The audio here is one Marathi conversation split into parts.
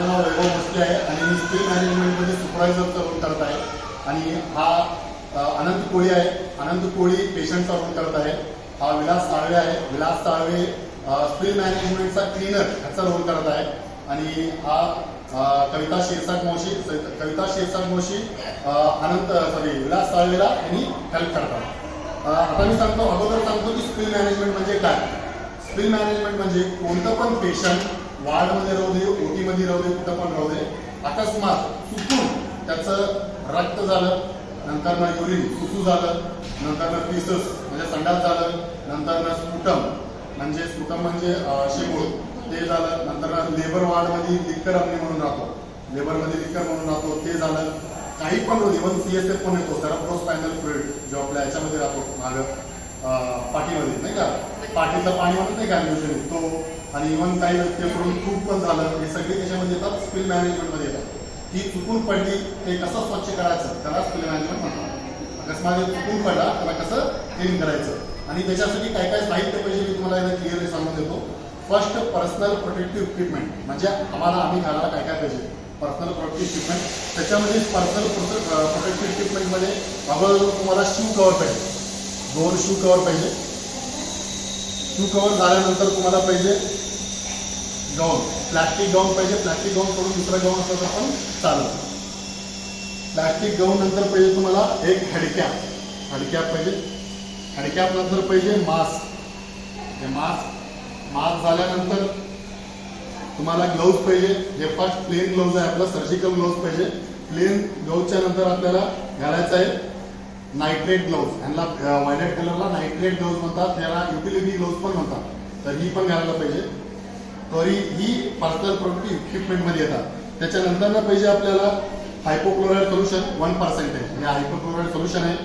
नाव वैभव बसले आहे आणि मी स्पिल मॅनेजमेंटमध्ये सुपरवायझरचा रोल करत आहे. आणि हा अनंत कोळी आहे. अनंत कोळी पेशंटचा रोल करत आहे. हा विलास साळवे आहे. विलास साळवे स्पिल मॅनेजमेंटचा क्लीनर ह्याचा रोल करत आहे. आणि हा कविता शिरसाथ मावशी विलास साळवेला यांनी हेल्प करतात. आता मी अगोदर सांगतो की स्पिल मॅनेजमेंट म्हणजे काय. स्पिल मॅनेजमेंट म्हणजे कोणतं पण पेशंट वार्डमध्ये राहू दे, ओटीमध्ये राहू दे, कुठं पण राहू दे, अकस्मात चुकून त्याचं रक्त झालं, नंतर युरिन सुसू झालं, नंतर फिसेस म्हणजे संडास झालं, नंतर स्पुटम म्हणजे शेपूळ ते झालं, नंतर लेबर वार्डमध्ये लिक्कर अग्नी म्हणून राहतो, लेबरमध्ये लिक्कर म्हणून राहतो ते झालं. काही पण इव्हन CSF पण येतो, सेरेब्रोस्पायनल फ्लुइड जो आपल्या याच्यामध्ये राहतो मागं पाठीमध्ये नाही का, पाठीतलं पाणी म्हणत नाही का युजली तो. आणि इव्हन काही व्यक्तीकडून खूप पण झालं, हे सगळे त्याच्यामध्ये येतात, स्पिल मॅनेजमेंटमध्ये येतात. ही चुकून पडली ते कसं स्वच्छ करायचं त्याला स्पिल मॅनेजमेंट म्हणतात. अकस्मात चुकून पडला त्याला कसं क्लीन करायचं आणि त्याच्यासाठी काय काय साहित्य पाहिजे मी तुम्हाला एकदा क्लिअरली सांगून देतो. फर्स्ट पर्सनल प्रोटेक्टिव्ह इक्विपमेंट म्हणजे आम्ही घालायला काय काय पाहिजे. पर्सनल प्रोटेक्टिव्ह इक्विपमेंट त्याच्यामध्ये पर्सनल प्रोटेक्टिव्ह इक्विपमेंटमध्ये अगोदर तुम्हाला शू कव्हर पाहिजे, 2 शू कव्हर पाहिजे. शू कव्हर झाल्यानंतर तुम्हाला पाहिजे गाऊन, प्लॅस्टिक गाऊन पाहिजे. प्लॅस्टिक गाऊन सोडून दुसरं गाऊन असलं तर पण चालेल. प्लॅस्टिक गाऊन नंतर पाहिजे तुम्हाला एक हेडकॅप पाहिजे. हेडकॅप नंतर पाहिजे मास्क. हे मास्क झाल्यानंतर तुम्हाला ग्लोव्ज पाहिजे. हे फर्स्ट प्लेन ग्लोव्ज आहे आपला, सर्जिकल ग्लोव्ज पाहिजे. प्लेन ग्लोव्जच्या नंतर आपल्याला घालायचं आहे नायट्रेट ग्लोव्ज. यांना व्हायलेट कलरला नायट्रेट ग्लोव्ज म्हणतात, त्याला युटिलिटी ग्लोव्ज पण म्हणतात. तर ही पण घालायला पाहिजे. तरी ही पर्सनल प्रोटेक्टिव्ह इक्विपमेंटमध्ये येतात. त्याच्यानंतर ना पाहिजे आपल्याला हायपोक्लोराइड सोल्युशन 1%. हे हायपोक्लोराइड सोल्युशन आहे.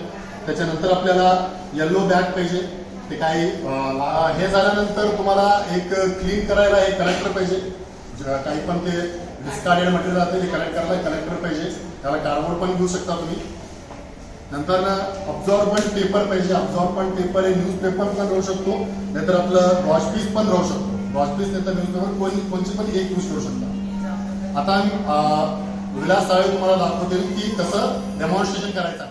त्याच्यानंतर आपल्याला येल्लो बॅग पाहिजे. ते काही हे झाल्यानंतर तुम्हाला एक क्लीन करायला एक कलेक्टर पाहिजे. काही पण ते डिस्कार्डेड मटेरियल राहते ते कलेक्ट करायला कलेक्टर पाहिजे. त्याला कार्डबोर्ड पण घेऊ शकता तुम्ही. नंतर अब्झॉर्बंट पेपर पाहिजे. अब्झॉर्बंट पेपर हे न्यूजपेपर पण राहू शकतो, नाहीतर आपलं वॉश पीस पण राहू शकतो. वॉश पीस नाहीतर न्यूजपेपर कोणची पण एक यूज करू शकता. आता विलास साळवे तुम्हाला दाखवतील की कसं डेमॉन्स्ट्रेशन करायचं.